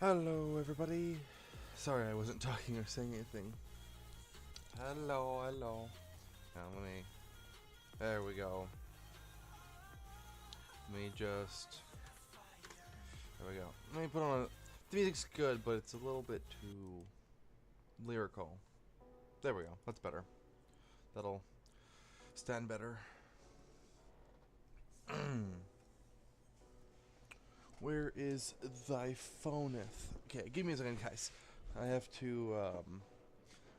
Hello, everybody. Sorry I wasn't talking or saying anything. Hello, hello. Now let me. There we go. Let me just. There we go. Let me put on. The music's good, but it's a little bit too lyrical. There we go. That's better. That'll stand better. Where is thy phoneth? Okay, give me a second, guys. I have to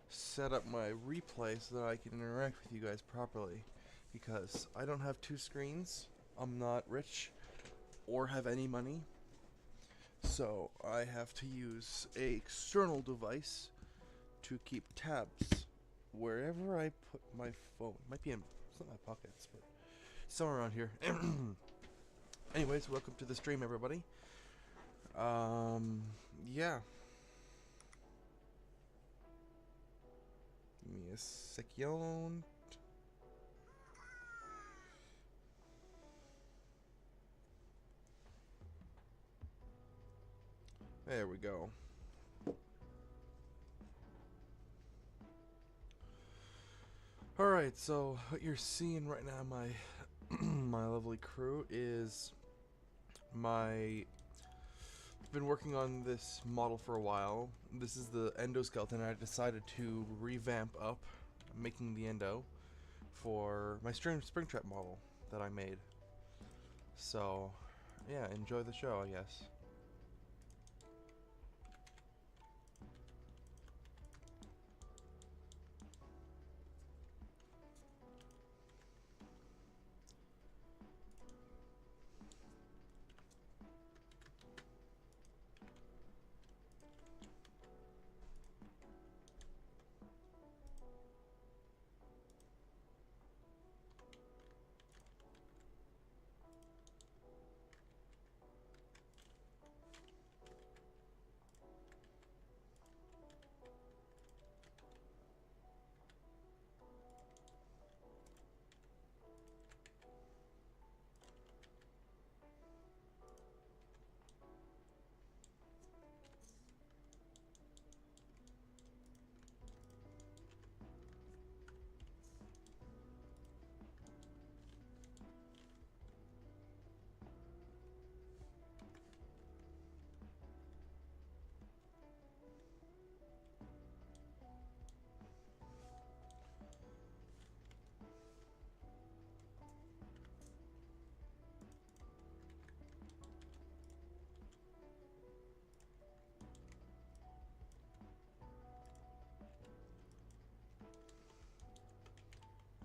set up my replay so that I can interact with you guys properly, because I don't have two screens. I'm not rich or have any money, so I have to use a external device to keep tabs wherever I put my phone. It might be in some of my pockets, but somewhere around here. Anyways, welcome to the stream, everybody. Yeah. Give me a second. There we go. Alright, so what you're seeing right now, my my lovely crew, is my... I've been working on this model for a while. This is the endoskeleton. I decided to revamp up making the endo for my Springtrap model that I made. So, yeah, enjoy the show, I guess.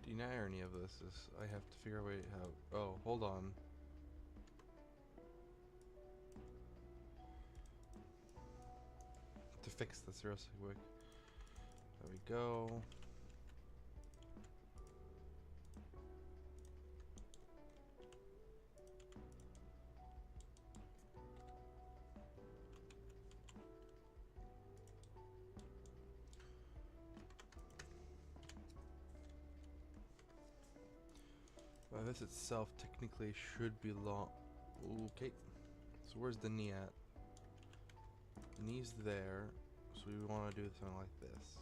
The irony of this is I have to figure out how... Oh, hold on. To fix this real quick. There we go. This itself technically should be long. Okay. So where's the knee at? The knee's there. So we want to do something like this.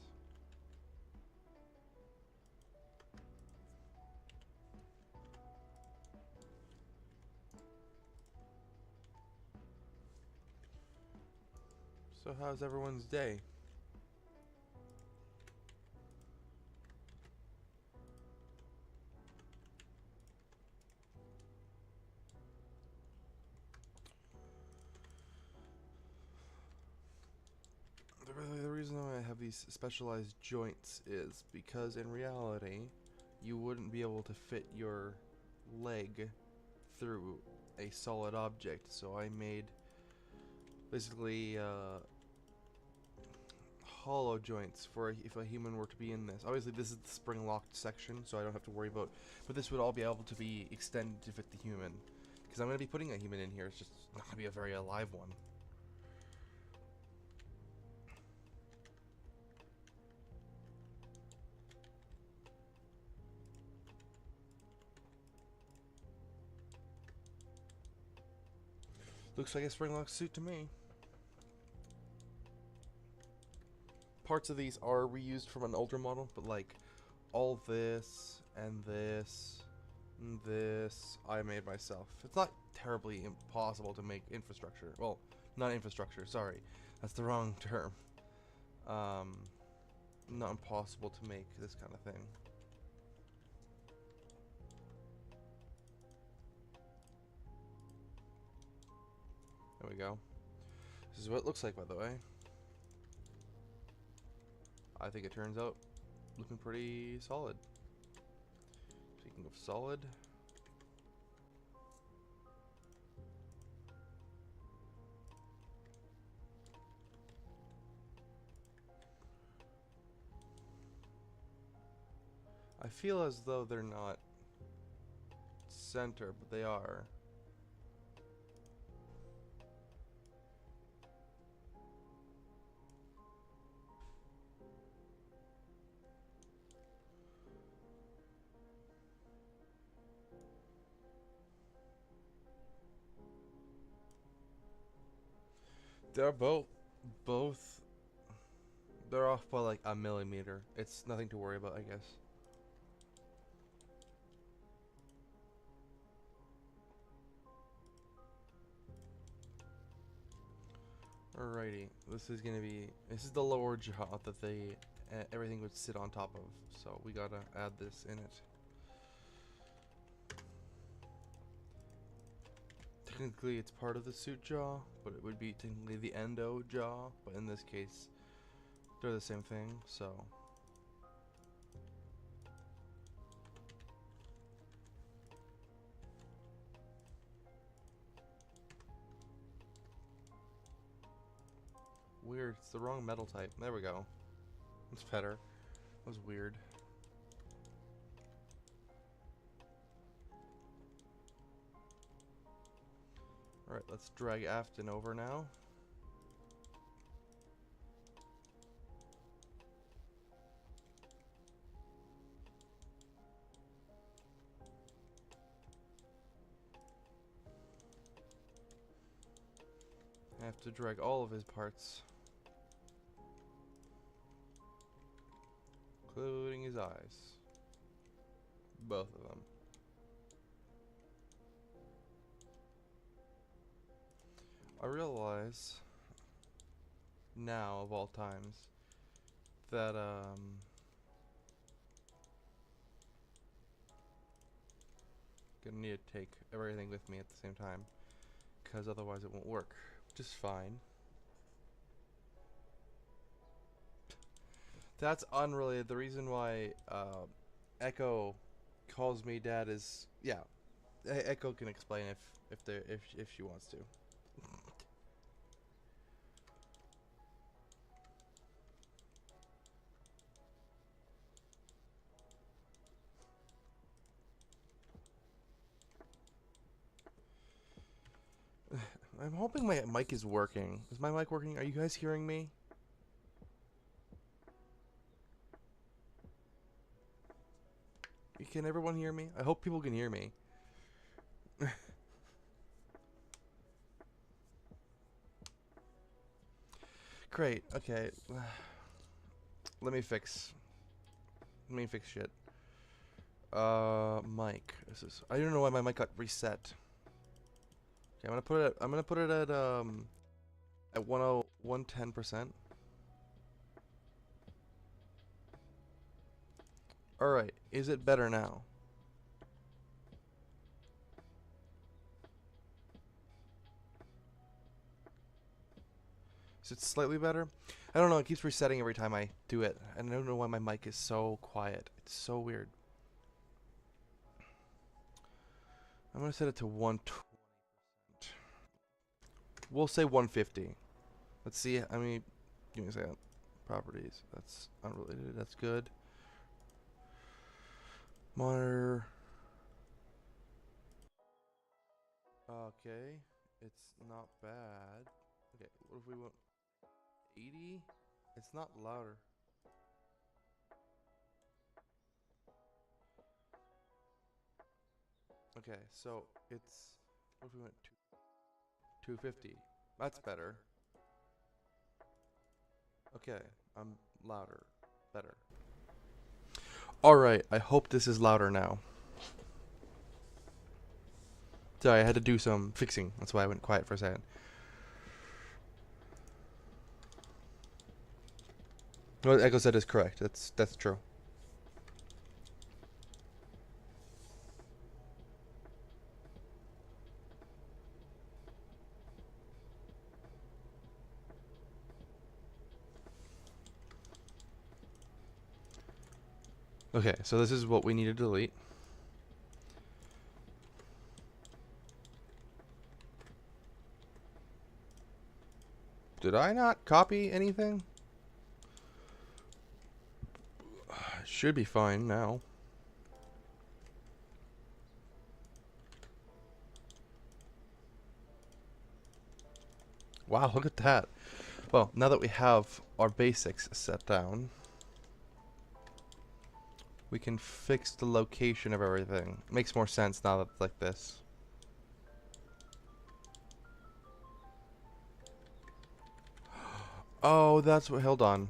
So how's everyone's day? The reason why I have these specialized joints is because in reality, you wouldn't be able to fit your leg through a solid object. So I made basically hollow joints for if a human were to be in this. Obviously, this is the spring locked section, so I don't have to worry about. But this would all be able to be extended to fit the human, because I'm going to be putting a human in here. It's just not going to be a very alive one. Looks like a spring locked suit to me. parts of these are reused from an older model, but like all this and this and this I made myself. It's not terribly impossible to make infrastructure. Well, not infrastructure, sorry. That's the wrong term. Not impossible to make this kind of thing. There we go. This is what it looks like, by the way. I think it turns out looking pretty solid. Speaking of solid, I feel as though they're not center, but they are. They're both, they're off by like a millimeter. It's nothing to worry about, I guess. Alrighty, this is the lower jaw that everything would sit on top of. So we gotta add this in it. Technically it's part of the suit jaw, but it would be technically the endo jaw, but in this case they're the same thing, so weird, it's the wrong metal type. There we go. It's better. That was weird. Alright, let's drag Afton over now. I have to drag all of his parts, including his eyes. Both of them. I realize now, of all times, that gonna need to take everything with me at the same time, because otherwise it won't work, which is fine. That's unrelated. The reason why Echo calls me dad is, yeah, Echo can explain if she wants to. I'm hoping my mic is working. Is my mic working? Are you guys hearing me? Can everyone hear me? I hope people can hear me. Great. Okay. Let me fix shit. Mic. I don't know why my mic got reset. Okay, I'm gonna put it at 110%. Alright, is it better now? Is it slightly better? I don't know, it keeps resetting every time I do it. And I don't know why my mic is so quiet. It's so weird. I'm gonna set it to 120%. We'll say 150. Let's see, I mean, give me a second. Properties, that's unrelated, that's good. Monitor. Okay, it's not bad. Okay, what if we want 80? It's not louder. Okay, so it's, what if we went 250? That's better. Okay, I'm louder. Better. Alright, I hope this is louder now. Sorry, I had to do some fixing. That's why I went quiet for a second. What Echo said is correct. That's true. Okay, so this is what we need to delete. Did I not copy anything? Should be fine now. Wow, look at that. Well, now that we have our basics set down, we can fix the location of everything. Makes more sense now that it's like this. Oh, that's what. Hold on.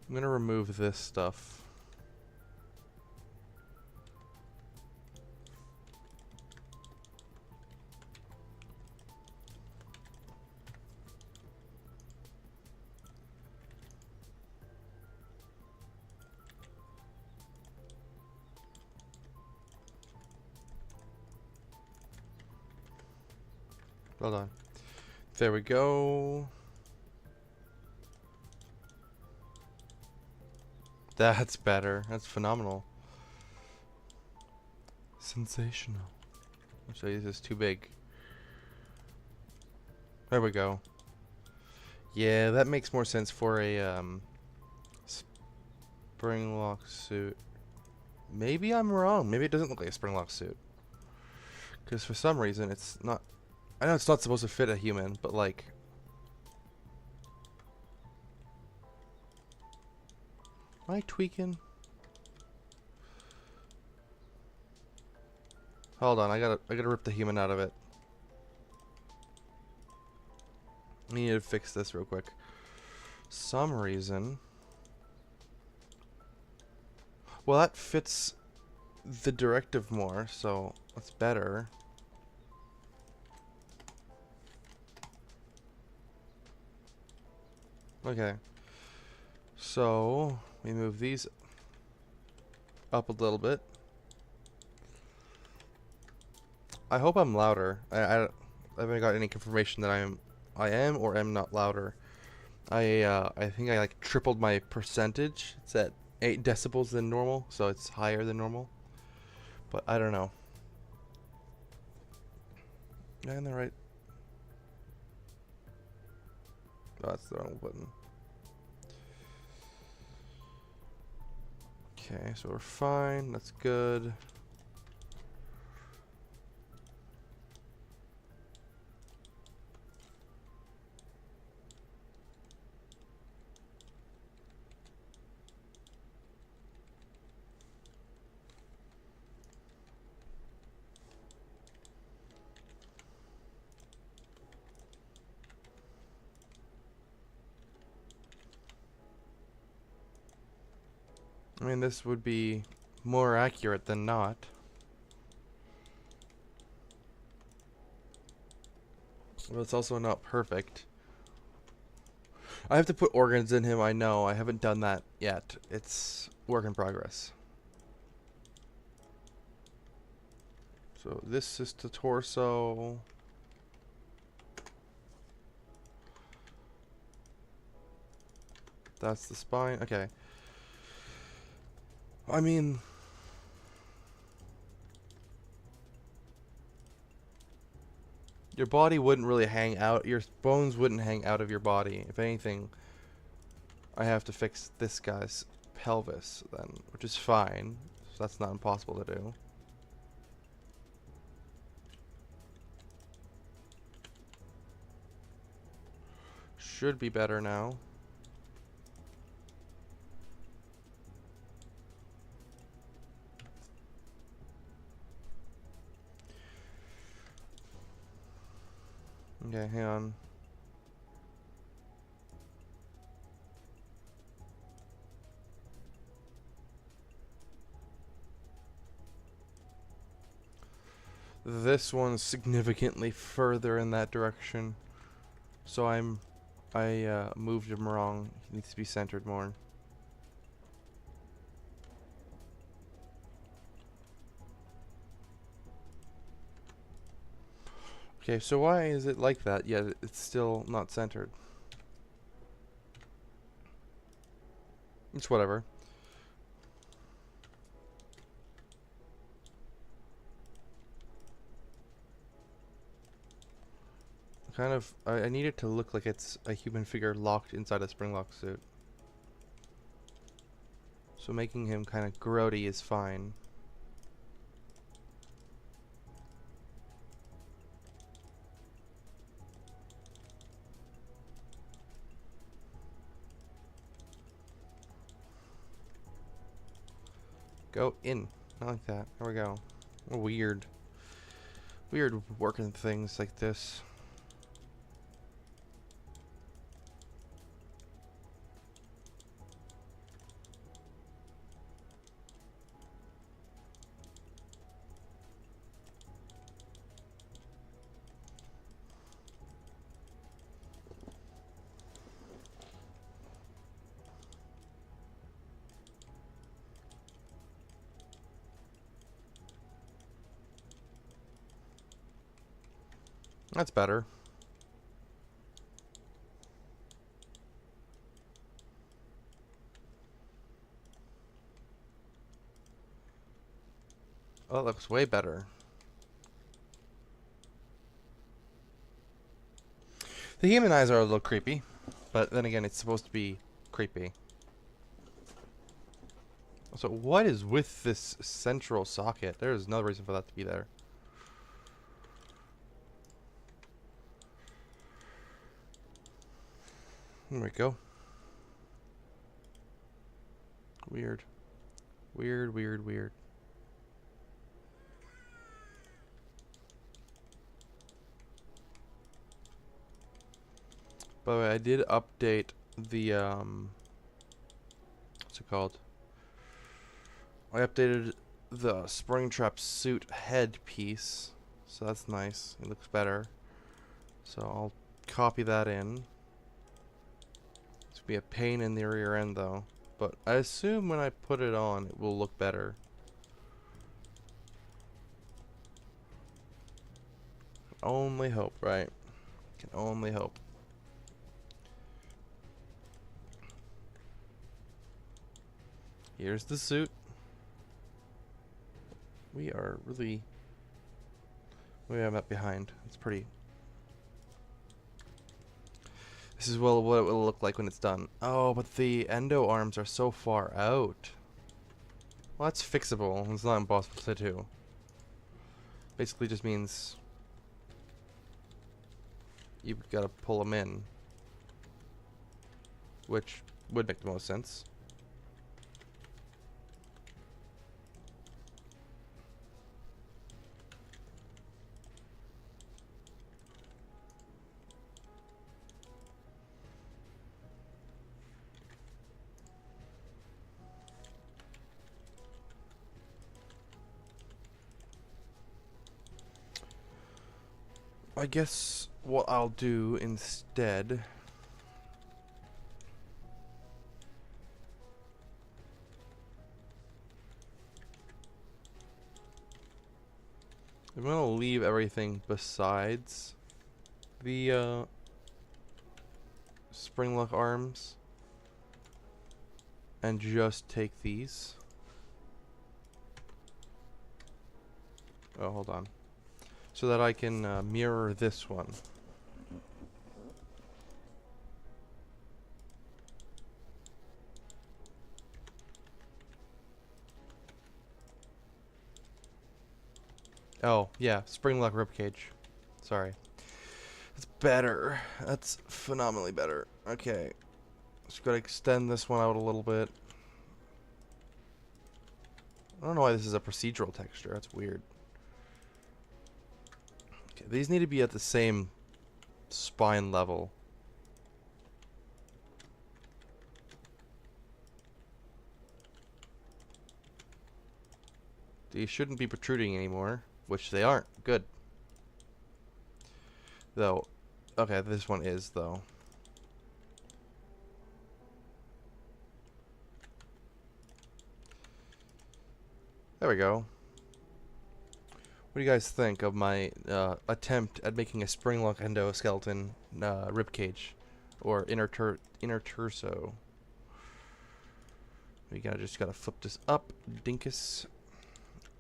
I'm gonna remove this stuff. Hold on. There we go. That's better. That's phenomenal. Sensational. Actually, this is too big. There we go. Yeah, that makes more sense for a spring lock suit. Maybe I'm wrong. Maybe it doesn't look like a spring lock suit. Because for some reason it's not. I know it's not supposed to fit a human, but like. Am I tweaking? Hold on, I gotta rip the human out of it. I need to fix this real quick. Some reason. Well, that fits the directive more, so that's better. Okay. So we move these up a little bit. I hope I'm louder. I haven't got any confirmation that I am or am not louder. I think I like tripled my percentage. It's at 8 decibels than normal, so it's higher than normal. But I don't know. And the right. Oh, that's the wrong button. Okay, so we're fine. That's good. I mean, this would be more accurate than not. But it's also not perfect. I have to put organs in him, I know. I haven't done that yet. It's work in progress. So this is the torso. That's the spine. Okay. I mean, your body wouldn't really hang out. Your bones wouldn't hang out of your body. If anything, I have to fix this guy's pelvis then, which is fine. So that's not impossible to do. Should be better now. Okay, hang on. This one's significantly further in that direction. So I moved him wrong. He needs to be centered more. Okay, so why is it like that yet it's still not centered? It's whatever. Kind of, I need it to look like it's a human figure locked inside a springlock suit. So making him kind of grody is fine. Go in. Not like that. There we go. Weird. Weird working things like this. That's better. Oh, that looks way better. The human eyes are a little creepy, but then again, it's supposed to be creepy. So what is with this central socket? There's no reason for that to be there. There we go. Weird. Weird, weird, weird. By the way, I did update the, what's it called? I updated the Springtrap suit head piece, so that's nice. It looks better. So I'll copy that in. It's gonna be a pain in the rear end though, but I assume when I put it on, it will look better. Only hope, right? Can only hope. Here's the suit. We are really... Maybe I'm up behind. It's pretty... This is well what it will look like when it's done. Oh, but the endo arms are so far out. Well, that's fixable. It's not impossible to do. Basically just means... You've got to pull them in. Which would make the most sense. I guess what I'll do instead... I'm gonna leave everything besides the spring lock arms and just take these. Oh, hold on. So that I can mirror this one. Oh, yeah, spring lock ribcage. Sorry. That's better. That's phenomenally better. Okay. Just gotta extend this one out a little bit. I don't know why this is a procedural texture. That's weird. Okay, these need to be at the same spine level. These shouldn't be protruding anymore, which they aren't. Good. Though, okay, this one is, though. There we go. What do you guys think of my attempt at making a spring-lock endoskeleton ribcage, or inner torso? We just gotta flip this up, dinkus,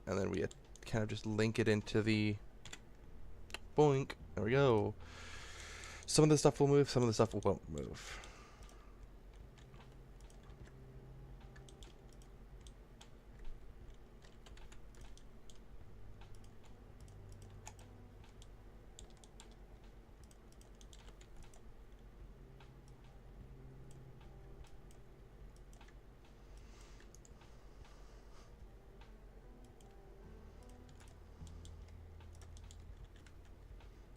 and then we kind of just link it into the boink. There we go. Some of the stuff will move, some of the stuff won't move.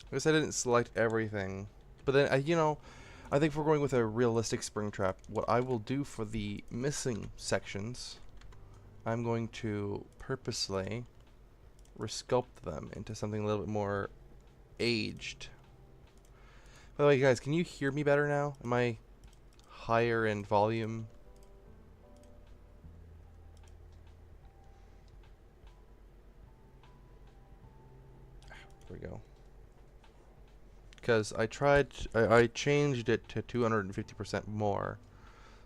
I guess I didn't select everything, but then you know, I think if we're going with a realistic spring trap, what I will do for the missing sections, I'm going to purposely resculpt them into something a little bit more aged. By the way, guys, can you hear me better now? Am I higher in volume? There we go. Because I changed it to 250% more,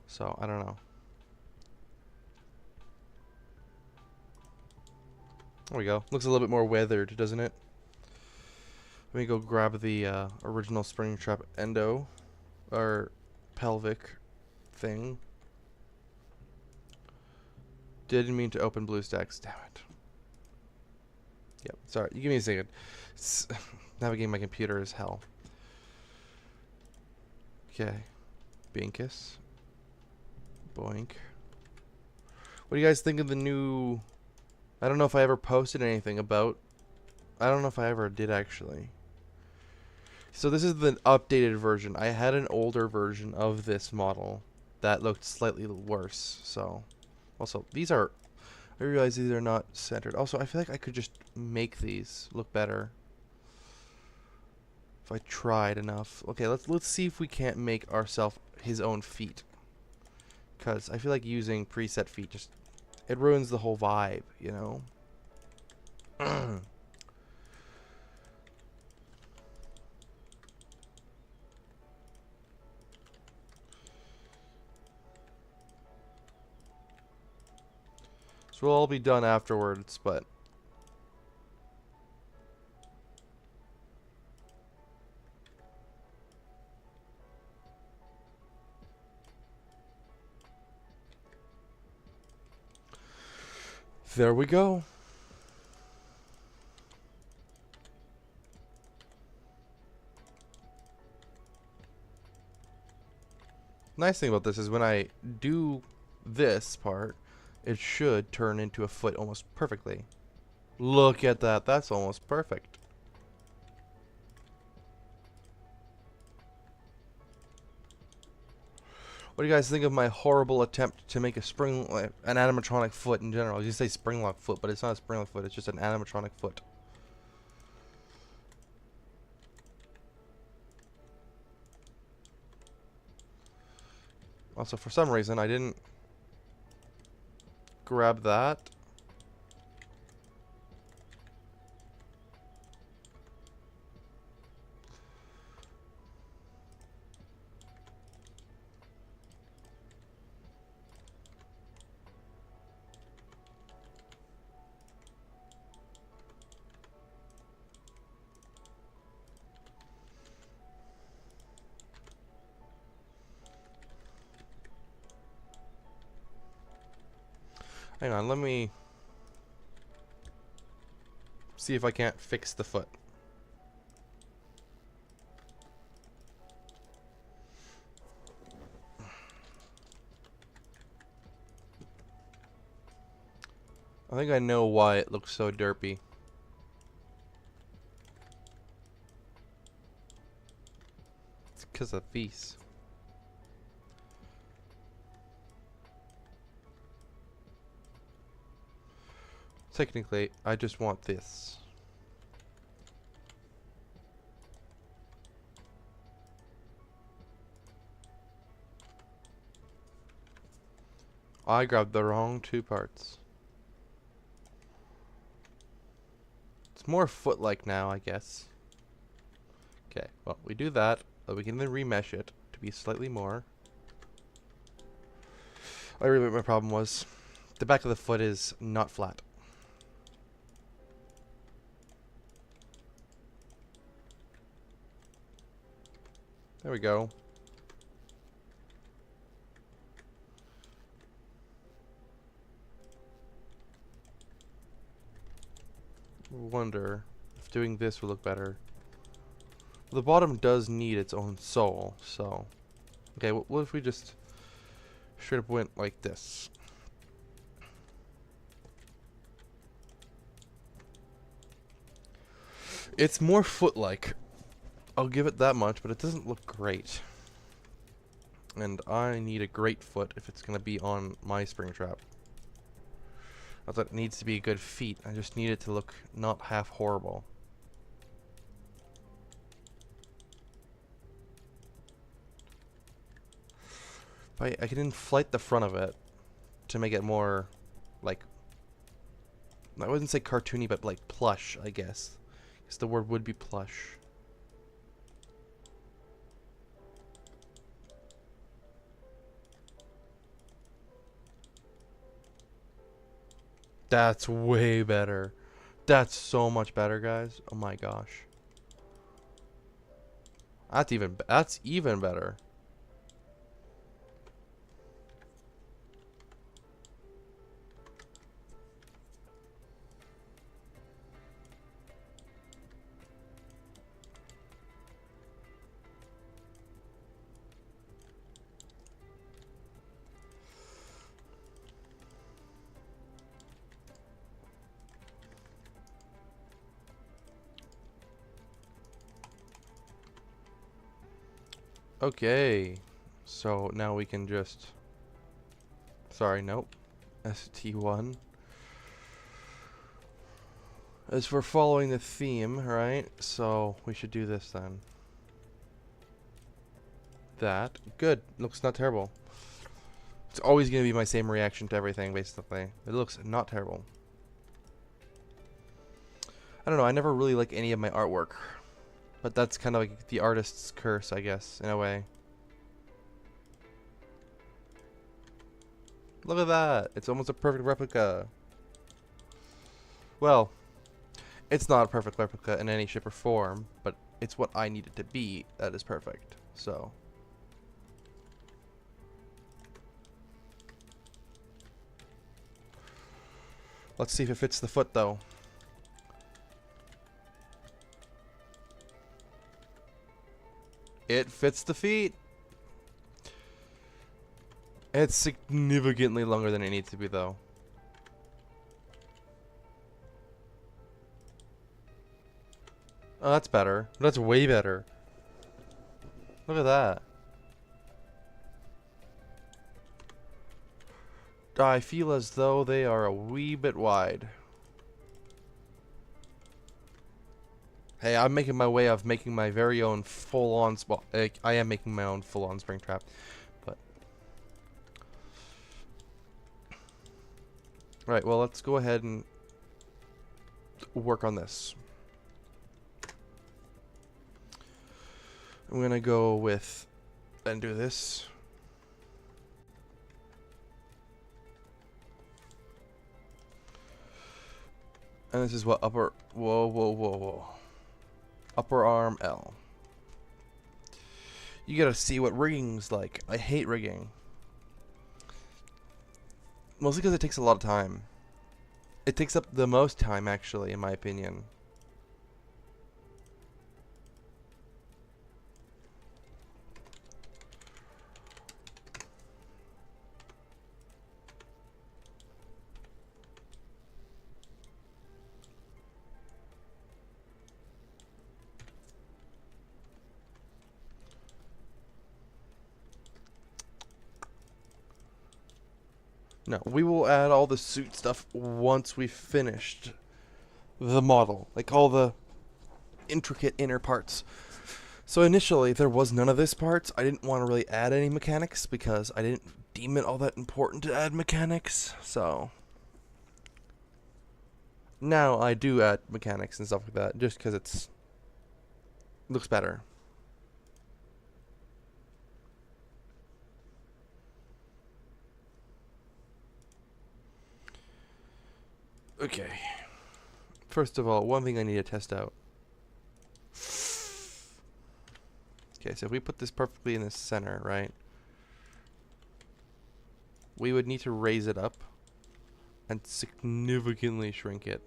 so I don't know. There we go. Looks a little bit more weathered, doesn't it? Let me go grab the original spring trap endo, or pelvic thing. Didn't mean to open BlueStacks, damn it. Yep, sorry, you give me a second. Navigating my computer is hell. Okay. Binkus. Boink. What do you guys think of the new... I don't know if I ever posted anything about... I don't know if I ever did, actually. So this is the updated version. I had an older version of this model that looked slightly worse, so... Also, these are... I realize these are not centered. Also, I feel like I could just make these look better. If I tried enough. Okay, let's see if we can't make ourselves his own feet. Because I feel like using preset feet just... It ruins the whole vibe, you know? So we'll all be done afterwards, but... There we go. Nice thing about this is when I do this part, it should turn into a foot almost perfectly. Look at that. That's almost perfect. What do you guys think of my horrible attempt to make a an animatronic foot in general? You say spring lock foot, but it's not a spring lock foot. It's just an animatronic foot. Also, for some reason, I didn't grab that. Hang on, let me see if I can't fix the foot. I think I know why it looks so derpy. because of these. Technically, I just want this. I grabbed the wrong two parts. It's more foot-like now, I guess. Okay, well, we do that, but we can then remesh it to be slightly more. I really what my problem was. The back of the foot is not flat. There we go. Wonder if doing this will look better. The bottom does need its own sole, so... Okay, what if we just straight up went like this? It's more foot-like. I'll give it that much, but it doesn't look great. And I need a great foot if it's going to be on my spring trap. Not that it needs to be a good feet, I just need it to look not half horrible. I can inflate the front of it to make it more, like, I wouldn't say cartoony, but like plush, I guess. Because the word would be plush. That's way better. That's so much better, guys. Oh my gosh. That's even better. Okay, so now we can just, sorry, nope, ST1. As we're following the theme, right, so we should do this then. That, good, looks not terrible. It's always going to be my same reaction to everything, basically. It looks not terrible. I don't know, I never really like any of my artwork. But that's kind of like the artist's curse, I guess, in a way. Look at that! It's almost a perfect replica. Well, it's not a perfect replica in any shape or form, but it's what I need it to be that is perfect. So. Let's see if it fits the foot, though. It fits the feet. It's significantly longer than it needs to be, though. Oh, that's better. That's way better. Look at that. I feel as though they are a wee bit wide. Hey, I'm making my way of making my very own full-on spot. I am making my own full-on spring trap, but right. Well, let's go ahead and work on this. I'm gonna go with and do this. And this is what upper. Whoa. Upper arm L. You gotta see what rigging's like. I hate rigging. Mostly because it takes a lot of time. It takes up the most time, actually, in my opinion. No, we will add all the suit stuff once we've finished the model. Like all the intricate inner parts. So initially, there was none of this parts. I didn't want to really add any mechanics because I didn't deem it all that important to add mechanics. So now I do add mechanics and stuff like that just because it's looks better. Okay. First of all, one thing I need to test out. Okay, so if we put this perfectly in the center, right? We would need to raise it up and significantly shrink it.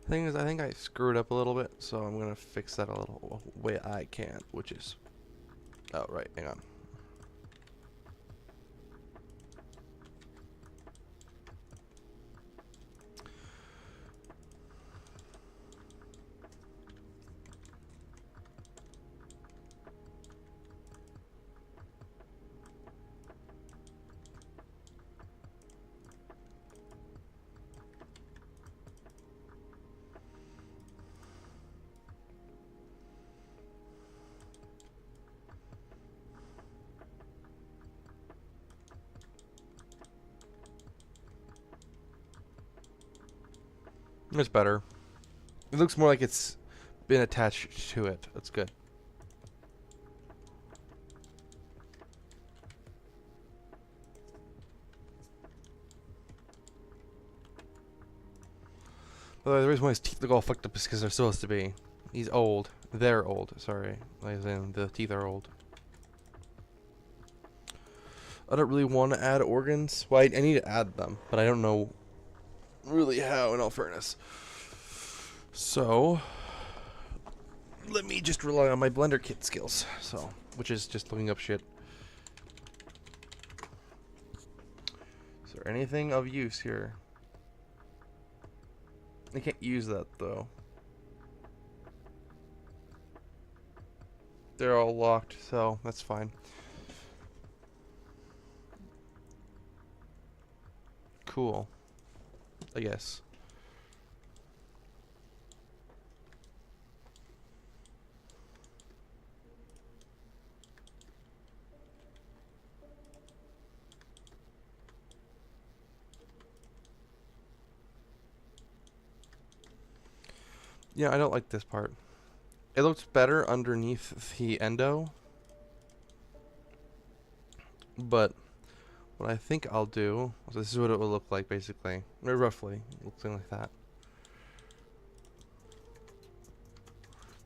Thing is, I think I screwed up a little bit, so I'm gonna fix that a little way I can, which is, oh right, hang on. It's better. It looks more like it's been attached to it. That's good. But the reason why his teeth look all fucked up is because they're supposed to be. He's old. They're old. Sorry. As in, the teeth are old. I don't really want to add organs. Well, I need to add them, but I don't know really how, in all fairness. So, let me just rely on my Blender kit skills. So, which is just looking up shit. Is there anything of use here? I can't use that though. They're all locked, so that's fine. Cool. I guess. Yeah, I don't like this part. It looks better underneath the endo. But what I think I'll do, so this is what it will look like basically. Or roughly, looking like that.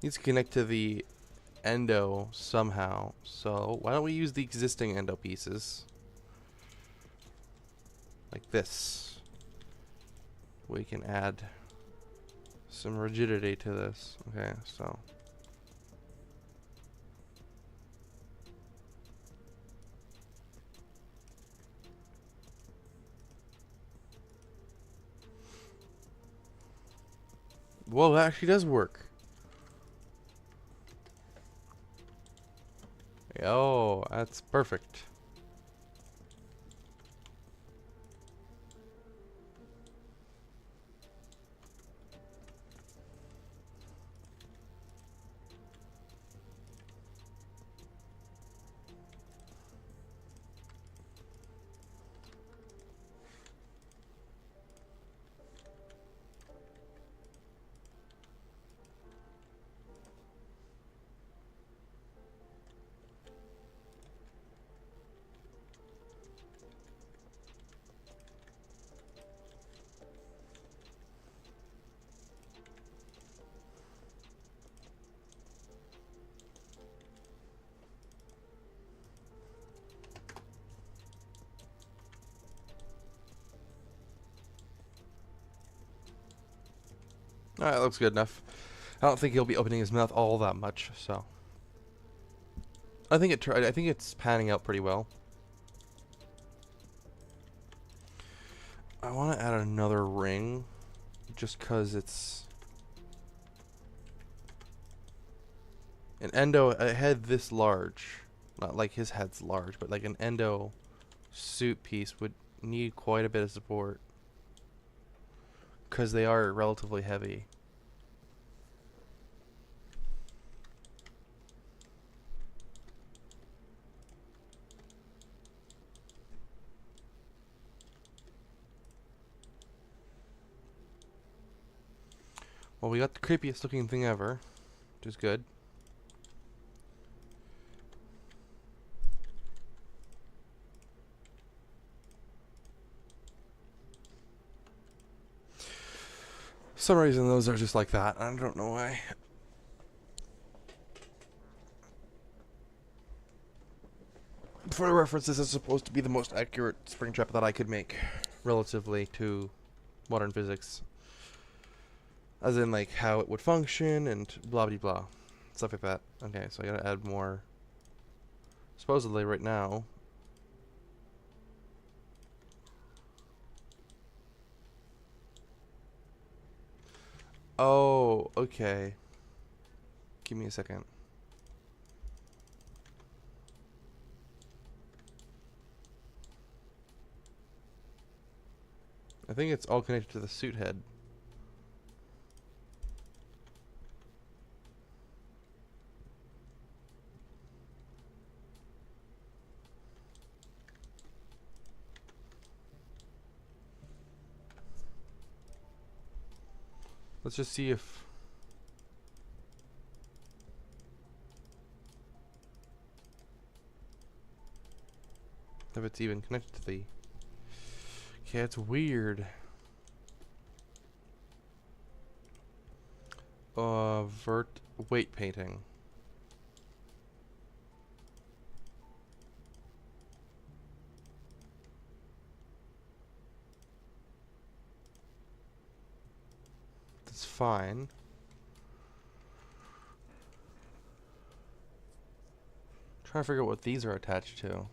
Needs to connect to the endo somehow. So why don't we use the existing endo pieces? Like this. We can add some rigidity to this. Okay, so. Well, that actually does work. Oh, that's perfect. Alright, that looks good enough. I don't think he'll be opening his mouth all that much, so. I think I think it's panning out pretty well. I want to add another ring, just cause it's an endo. A head this large, not like his head's large, but like an endo suit piece would need quite a bit of support, cause they are relatively heavy. Well, we got the creepiest looking thing ever, which is good. For some reason those are just like that. I don't know why. For reference, this is supposed to be the most accurate spring trap that I could make, relatively to modern physics. As in, like, how it would function and blah blah blah. Stuff like that. Okay, so I gotta add more. Supposedly, right now. Oh, okay. Give me a second. I think it's all connected to the suit head. Let's just see if it's even connected to the. Okay, it's weird. Vert weight painting. That's fine. Trying to figure out what these are attached to.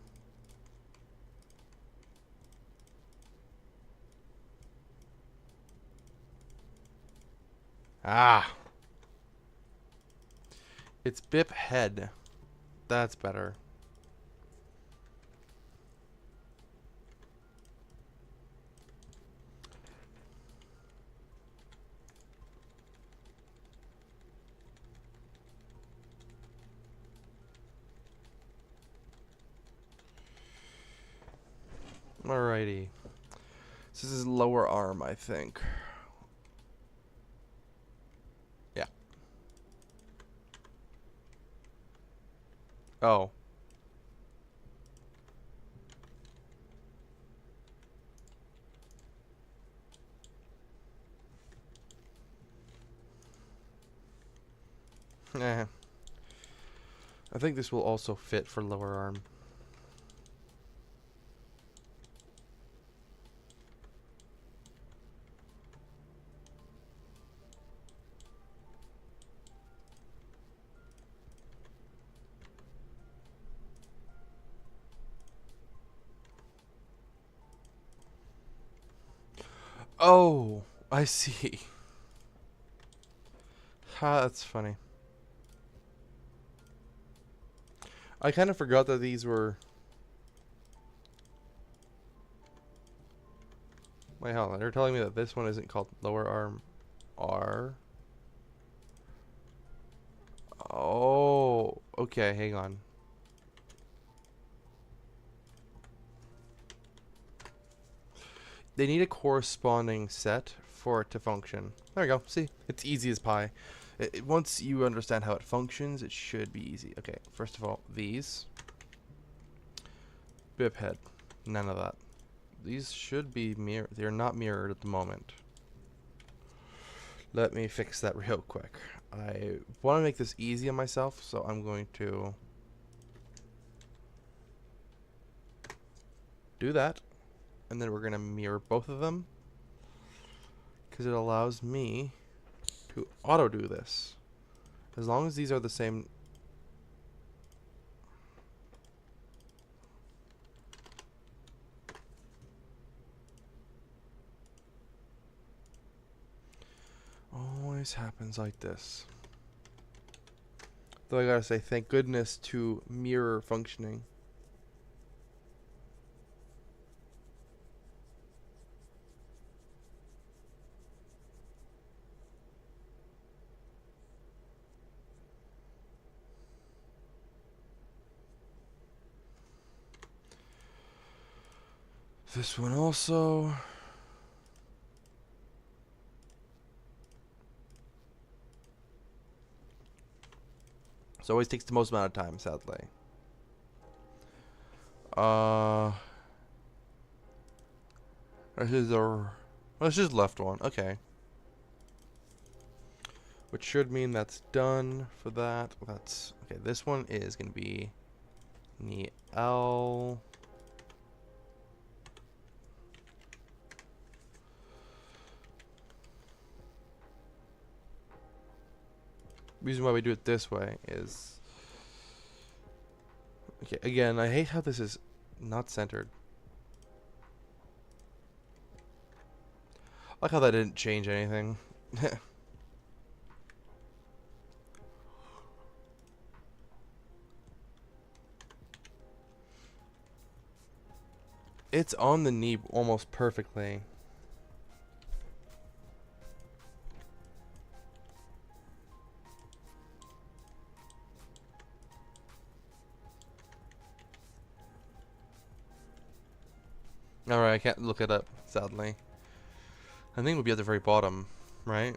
Ah! It's Bip head. That's better. Alrighty. So this is lower arm, I think. Yeah. Oh. Eh. I think this will also fit for lower arm. Oh, I see. Ha, that's funny. I kind of forgot that these were. Wait, hold on. They're telling me that this one isn't called lower arm R. Oh, okay, hang on. They need a corresponding set for it to function. There we go. See, it's easy as pie. Once you understand how it functions, it should be easy. Okay, first of all, these. Bip head. None of that. These should be mirrored. They're not mirrored at the moment. Let me fix that real quick. I want to make this easy on myself, so I'm going to do that. And then we're going to mirror both of them, because it allows me to auto do this. As long as these are the same. always happens like this. Though I gotta say, thank goodness to mirror functioning. This one also. So always takes the most amount of time, sadly. This is our. Well, it's just left one. Okay. Which should mean that's done for that. That's okay. This one is gonna be in the L. Reason why we do it this way is, okay, again, I hate how this is not centered. I like how that didn't change anything. It's on the knee almost perfectly. Alright, I can't look it up, sadly. I think it would be at the very bottom, right?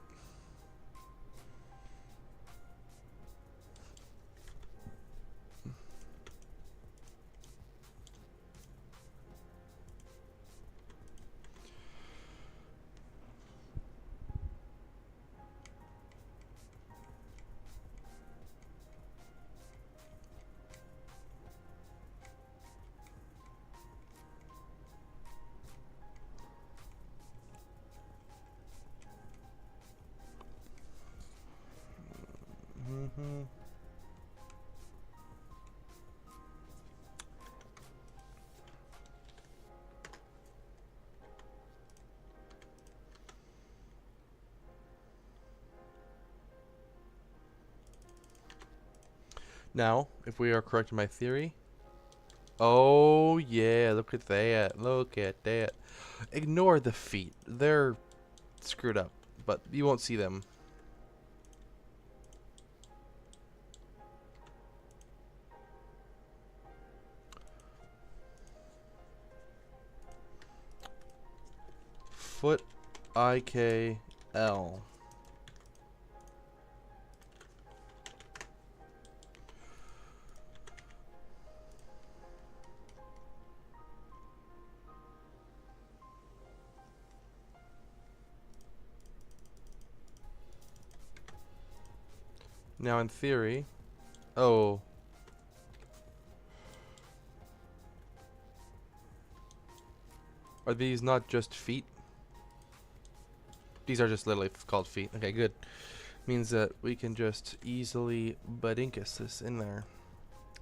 Mm-hmm. Now, if we are correct in my theory. Oh, yeah, look at that. Look at that. Ignore the feet. They're screwed up, but you won't see them. Foot IKL. Now, in theory, oh, are these not just feet? These are just literally called feet. Okay, good. Means that we can just easily badinkus this in there.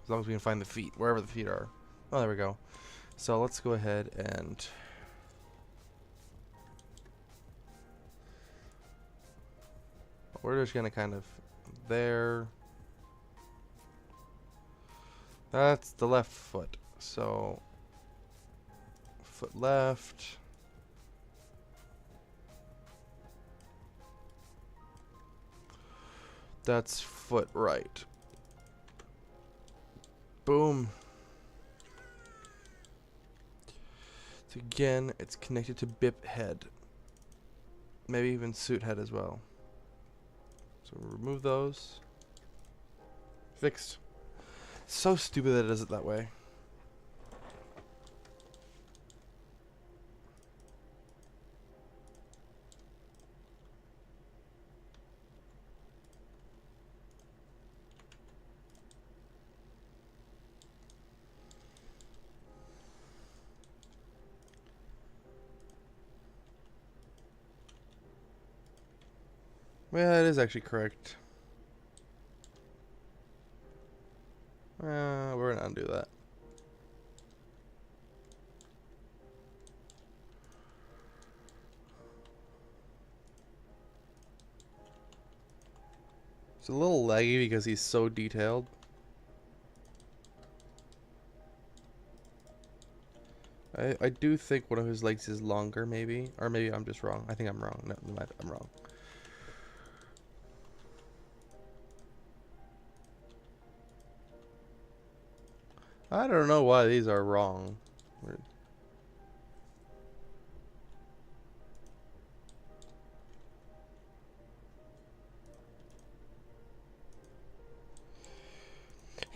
As long as we can find the feet, wherever the feet are. Oh, there we go. So let's go ahead and we're just gonna kind of there. That's the left foot. So foot left. That's foot right. Boom. So again, it's connected to bip head. Maybe even suit head as well. So remove those. Fixed. So stupid that it does it that way. Yeah, that is actually correct. We're gonna undo that. It's a little laggy because he's so detailed. I do think one of his legs is longer, maybe. Or maybe I'm just wrong. I think I'm wrong. No, I'm wrong. I don't know why these are wrong.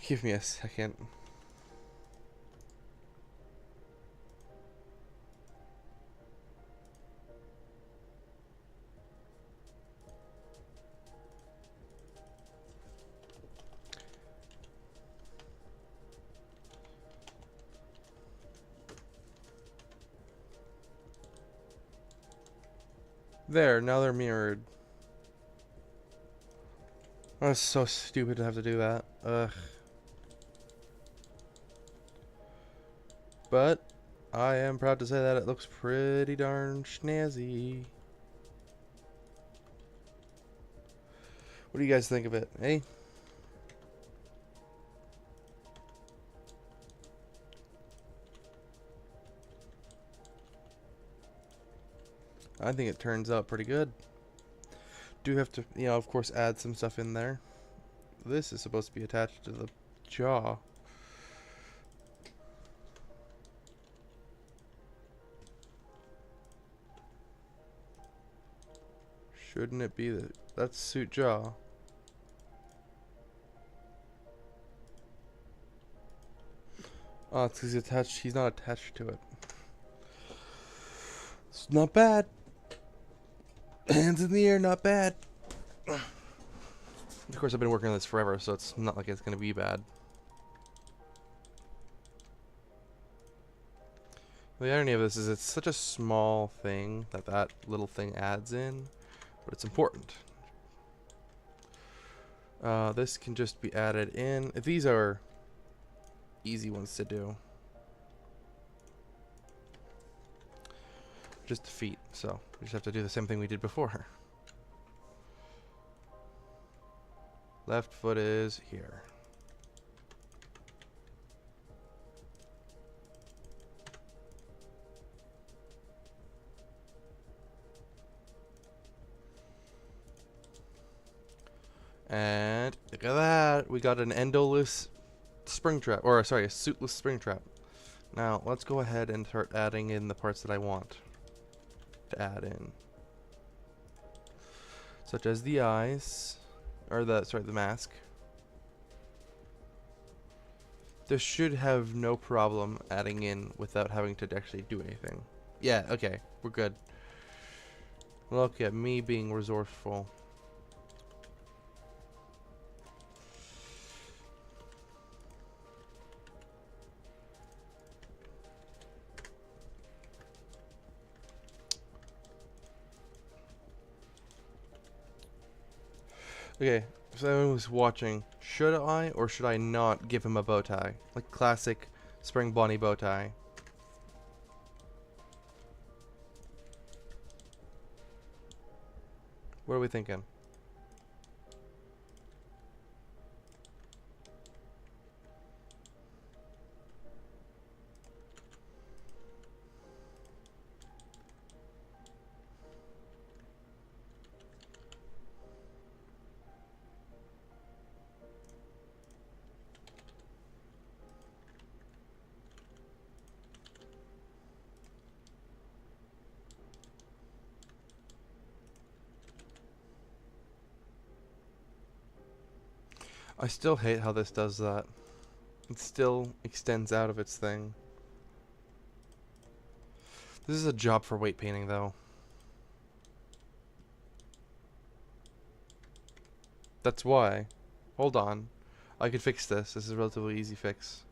Give me a second. There, now they're mirrored. That's so stupid to have to do that. Ugh. But I am proud to say that it looks pretty darn snazzy. What do you guys think of it, eh? I think it turns out pretty good. Do have to, you know, of course, add some stuff in there. This is supposed to be attached to the jaw. Shouldn't it be the... That's suit jaw. Oh, it's because he's not attached to it. It's not bad. Hands in the air, not bad. Of course, I've been working on this forever, so it's not like it's going to be bad. The irony of this is it's such a small thing that little thing adds in, but it's important. This can just be added in. These are easy ones to do. Just the feet, so we just have to do the same thing we did before. Left foot is here. And look at that, we got an endoless spring trap, or sorry, a suitless spring trap. Now let's go ahead and start adding in the parts that I want to add in, such as the eyes, or the mask. This should have no problem adding in without having to actually do anything. Yeah, okay, we're good. Look at me being resourceful. Okay, so anyone who's watching, should I or should I not give him a bow tie? Like classic spring bunny bow tie. What are we thinking? I still hate how this does that. It still extends out of its thing. This is a job for weight painting, though. That's why. Hold on. I could fix this. This is a relatively easy fix.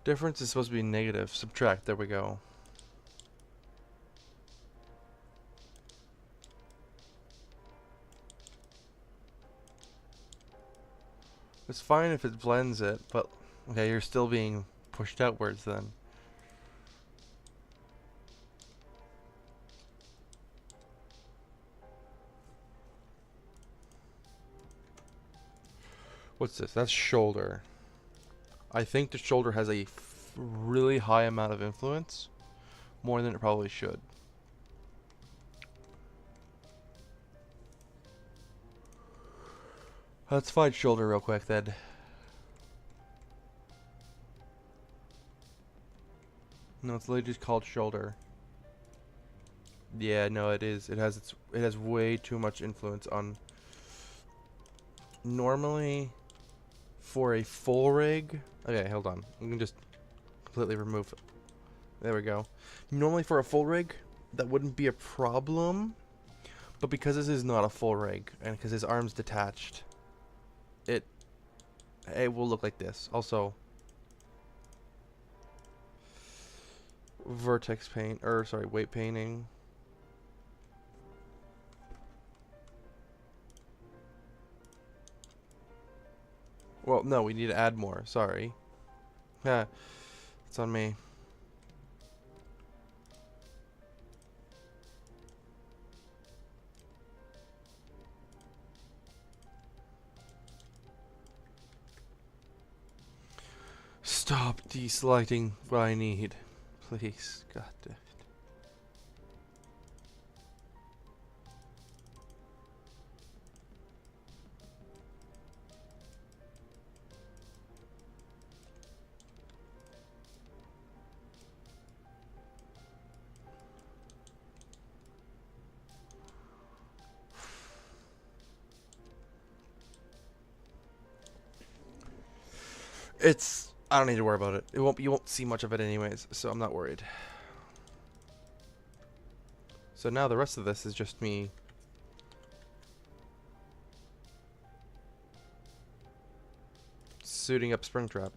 Difference is supposed to be negative. Subtract. There we go. It's fine if it blends it, but okay, you're still being pushed outwards then. What's this? That's shoulder. I think the shoulder has a really high amount of influence. More than it probably should. Let's find shoulder real quick then. No, it's literally just called shoulder. Yeah, no, it is. It has way too much influence on. Normally, for a full rig. Okay, hold on. We can just completely remove. There we go. Normally for a full rig, that wouldn't be a problem. But because this is not a full rig, and because his arm's detached, it will look like this. Also, vertex paint, or sorry, weight painting. Well, no, we need to add more. Sorry. Yeah, it's on me. Stop deselecting what I need. Please. God damn it. I don't need to worry about it. You won't see much of it anyways, so I'm not worried. So now the rest of this is just me suiting up Springtrap.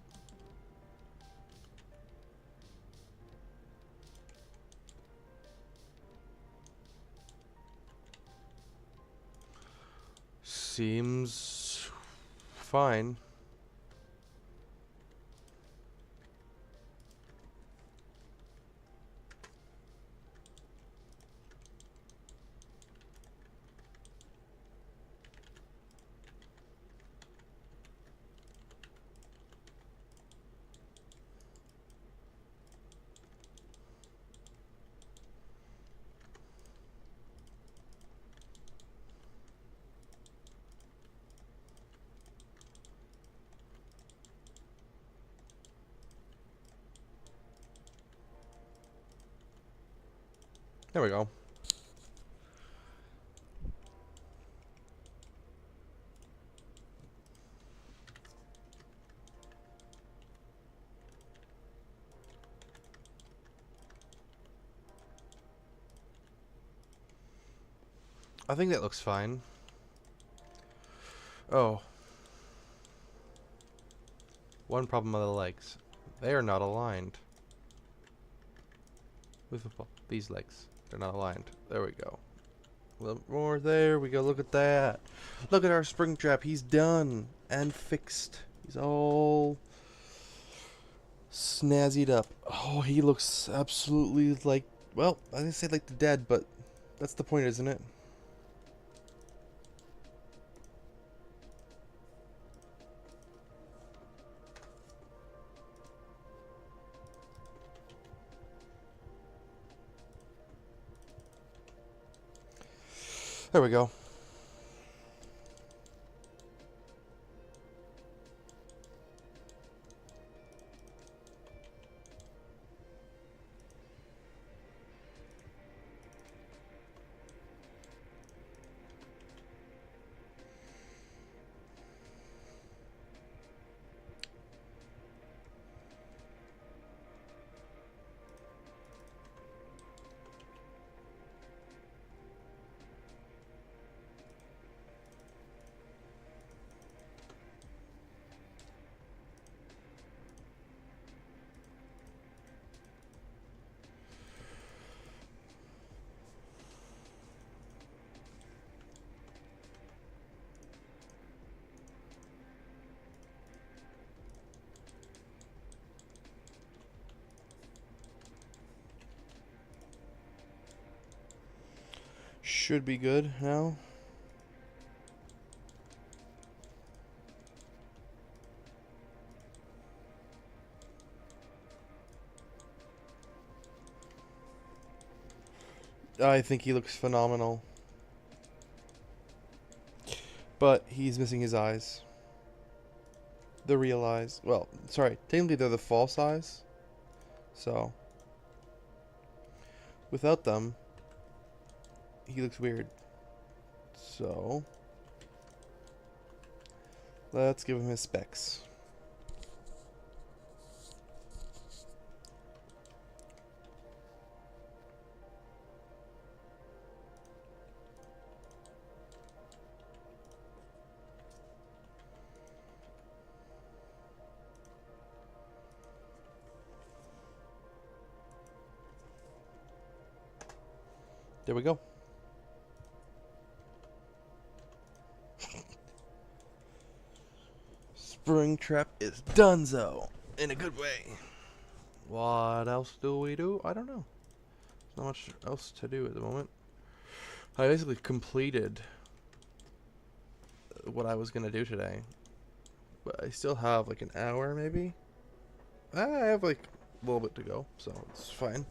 Seems fine. There we go. I think that looks fine. Oh. One problem with the legs. They are not aligned. With these legs. They're not aligned. There we go. A little more. There we go. Look at that. Look at our Springtrap. He's done and fixed. He's all snazzied up. Oh, he looks absolutely like, well, I didn't say like the dead, but that's the point, isn't it? There we go. Should be good now. I think he looks phenomenal. But he's missing his eyes. The real eyes. Well, sorry, technically they're the false eyes. So, without them, he looks weird. So, let's give him his specs. There we go. Springtrap is donezo in a good way. What else do we do? I don't know. There's not much else to do at the moment. I basically completed what I was gonna do today, but I still have like an hour maybe. I have like a little bit to go, so it's fine.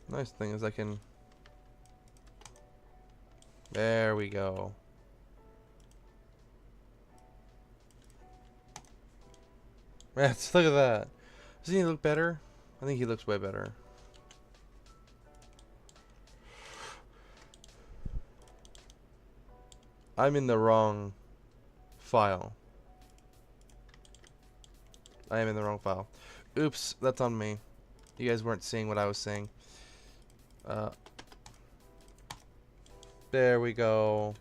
Nice thing is I can... There we go. Let's look at that. Doesn't he look better? I think he looks way better. I'm in the wrong file. I am in the wrong file. Oops, that's on me. You guys weren't seeing what I was saying. There we go.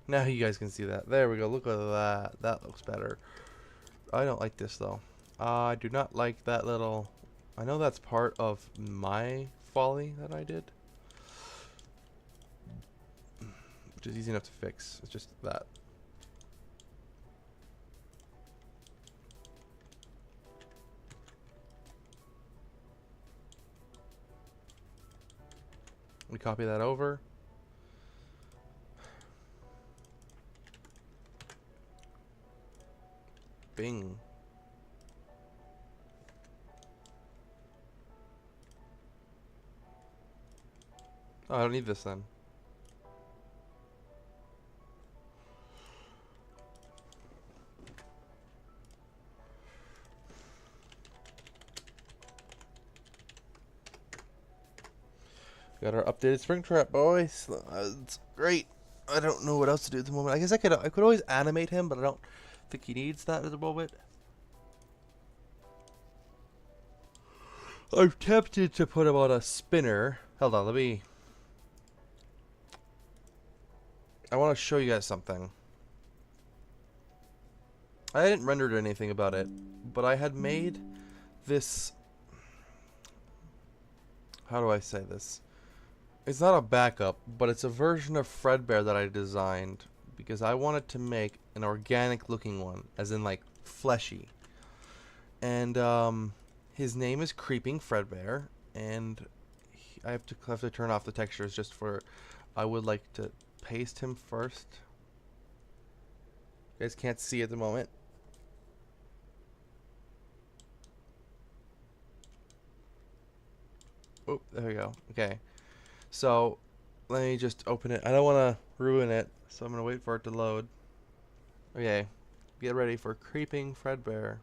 Now you guys can see that. There we go. Look at that. That looks better. I don't like this though. I do not like that little... I know that's part of my folly that I did, which is easy enough to fix. It's just that. We copy that over. Bing. Oh, I don't need this then. Got our updated Springtrap, boys. It's great. I don't know what else to do at the moment. I guess I could always animate him, but I don't think he needs that at the moment. I'm tempted to put him on a spinner. Hold on, let me... I want to show you guys something. I hadn't rendered anything about it, but I had made this... How do I say this? It's not a backup, but it's a version of Fredbear that I designed because I wanted to make an organic looking one, as in like fleshy. And his name is Creeping Fredbear, and I have to turn off the textures just for... I would like to paste him first. You guys can't see at the moment. Oh, there we go. Okay. So, let me just open it. I don't want to ruin it, so I'm going to wait for it to load. Okay. Get ready for Creeping Fredbear.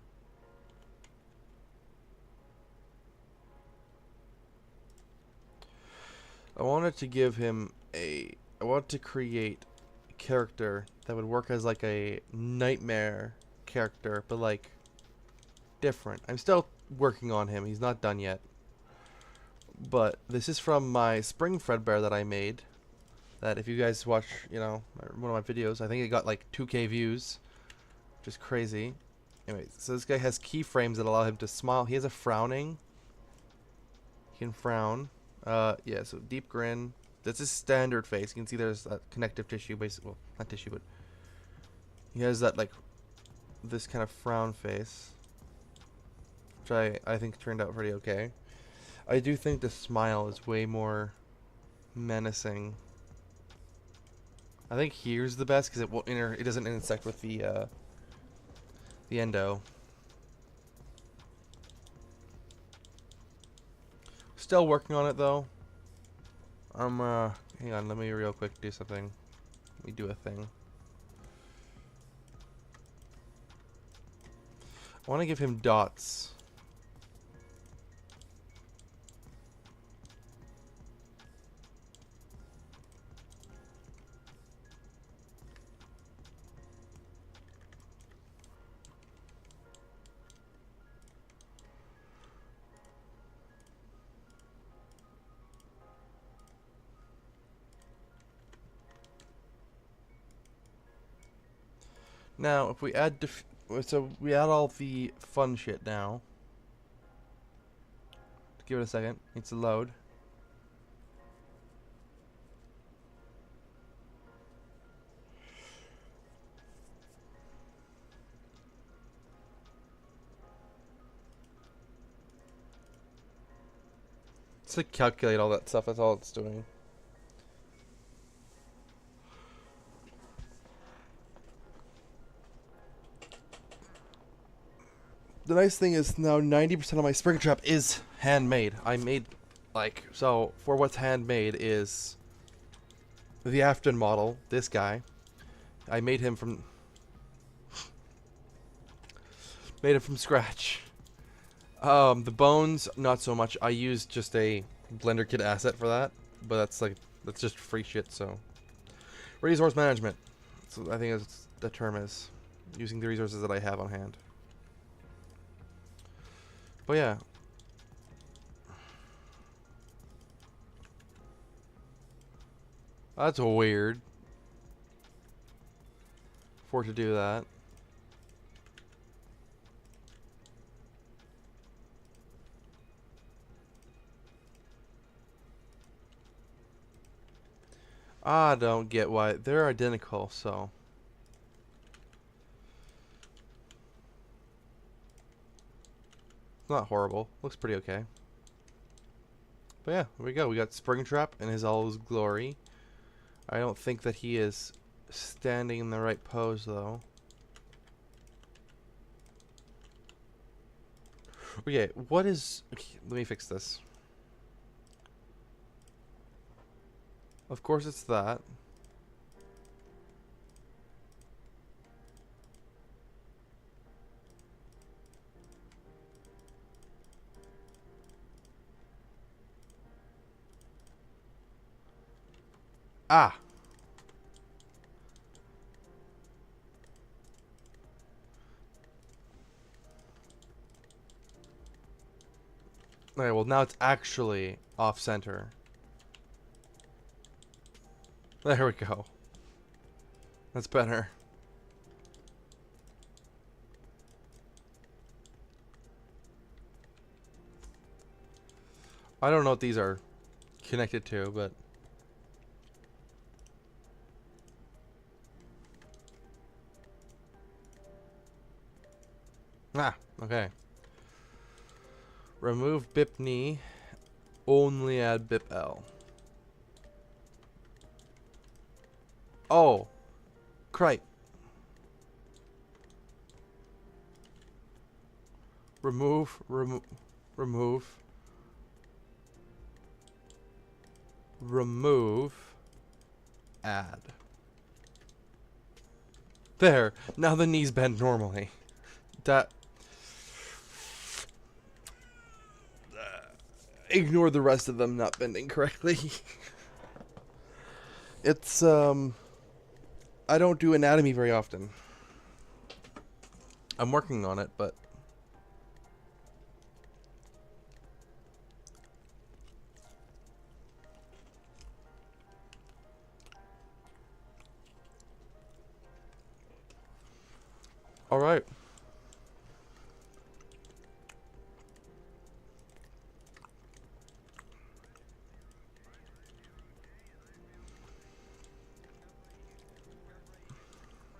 I wanted to give him a... I wanted to create a character that would work as like a nightmare character, but like different. I'm still working on him. He's not done yet. But this is from my Spring Fredbear that I made. That if you guys watch, you know, one of my videos, I think it got like 2K views, which is crazy. Anyway, so this guy has keyframes that allow him to smile. He has a frowning. He can frown. Yeah, so deep grin. That's his standard face. You can see there's that connective tissue, basically. Well, not tissue, but he has that like this kind of frown face. which I think turned out pretty okay. I do think the smile is way more menacing. I think here's the best because it doesn't intersect with the endo. Still working on it though. Hang on, let me real quick do something. Let me do a thing. I want to give him dots. Now, if we add so we add all the fun shit now. Give it a second. Needs to load. It's to calculate all that stuff. That's all it's doing. The nice thing is now 90% of my Springtrap is handmade. I made, like, so for what's handmade is the Afton model, this guy. I made him from scratch. The bones, not so much. I used just a Blender Kit asset for that, but that's just free shit. So resource management. So I think that's the term is using the resources that I have on hand. But yeah. That's weird. For it to do that. I don't get why. They're identical, so. It's not horrible. Looks pretty okay. But yeah, there we go. We got Springtrap in all his glory. I don't think that he is standing in the right pose, though. Okay, what is... Okay, let me fix this. Of course it's that. Ah! Okay, well now it's actually off-center. There we go. That's better. I don't know what these are connected to, but... Ah, okay. Remove bip knee. Only add bip L. Oh. Crite. Remove. Add. There. Now the knees bend normally. That... Ignore the rest of them not bending correctly. It's, I don't do anatomy very often. I'm working on it, but... Alright.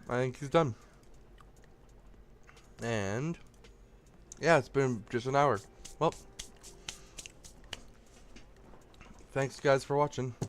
I think he's done. And Yeah, it's been just an hour. Well, thanks guys for watching.